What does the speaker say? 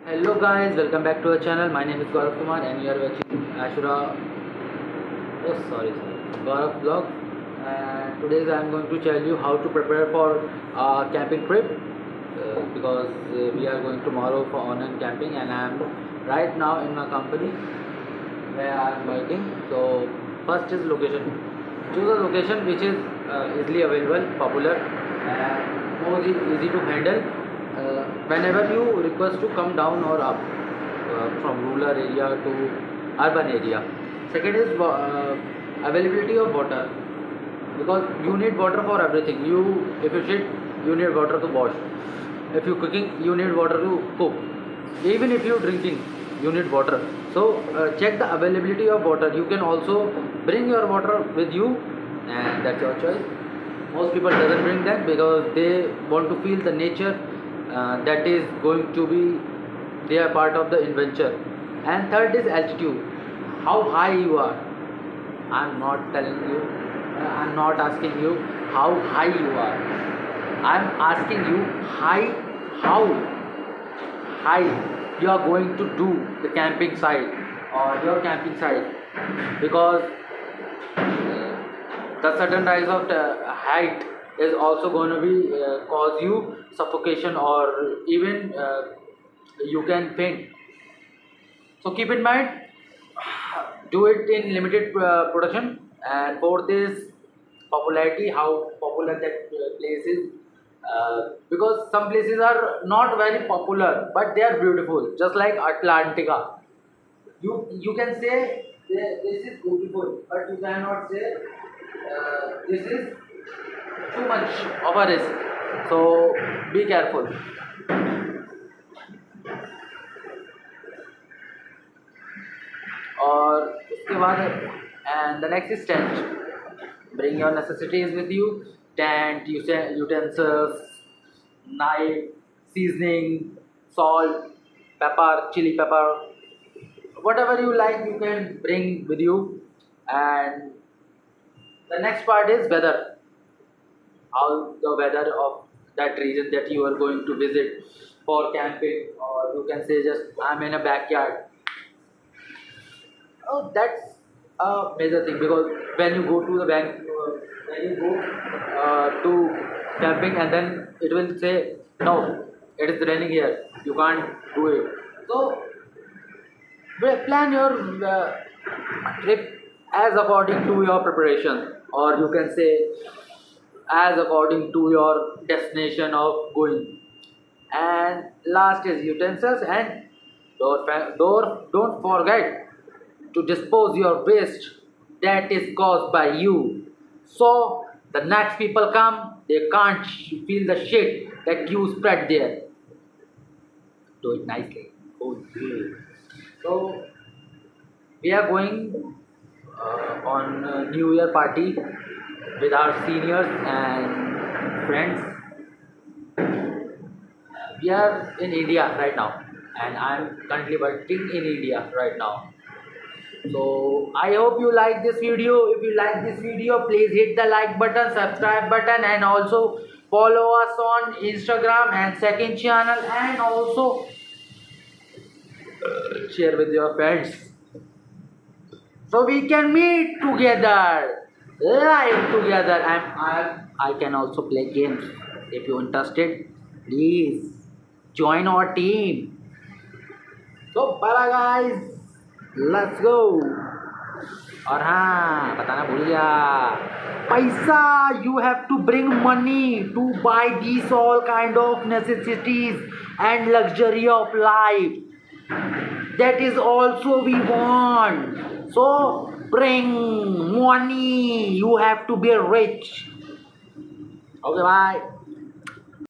Hello guys, welcome back to our channel. My name is Gaurav Kumar and you are watching Ashura. Oh Gaurav vlog. And today I am going to tell you how to prepare for a camping trip because we are going tomorrow for on camping and I am right now in my company where I am working. So first is location. Choose a location which is easily available, popular, and more easy to handle. Whenever you request to come down or up from rural area to urban area. Second is availability of water because you need water for everything. If you shit, you need water to wash. If you cooking, you need water to cook. Even if you drinking, you need water. So check the availability of water. You can also bring your water with you, and that's your choice. Most people doesn't bring that because they want to feel the nature that is going to be their part of the adventure. And third is altitude, how high you are. I'm not telling you, I'm not asking you how high you are. I'm asking you how high you are going to do the camping site or your camping site, because the sudden rise of the height is also going to be cause you suffocation or even you can faint. So keep in mind, do it in limited production. And fourth is popularity, how popular that place is. Because some places are not very popular but they are beautiful, just like Atlantica. You can say this is beautiful, but you cannot say this is too much of a risk. So be careful. और उसके बाद and the next is tent. Bring your necessities with you: tent, utensils, knife, seasoning, salt, pepper, chili pepper, whatever you like you can bring with you. And the next part is weather, how the weather of that region that you are going to visit for camping, or you can say just I'm in a backyard. Oh, that's a major thing because when you go to the bank, when you go to camping, and then it will say, no, it is raining here, you can't do it. So plan your trip as according to your preparation, or you can say as according to your destination of going. And last is utensils, and don't forget to dispose your waste that is caused by you, so the next people come, they can't feel the shit that you spread there. Do it nicely. Okay. So we are going on a new year party with our seniors and friends. We are in India right now, and I'm currently working in India right now. So I hope you like this video. If you like this video, please hit the like button, subscribe button, and also follow us on Instagram and second channel, and also share with your friends so we can meet together, live together. I can also play games. If you're interested, please join our team. So bye bye guys, let's go. और हाँ बताना भूल गया, पैसा, you have to bring money to buy these all kind of necessities and luxury of life. That is also we want. So bring money. You have to be rich. Okay, bye.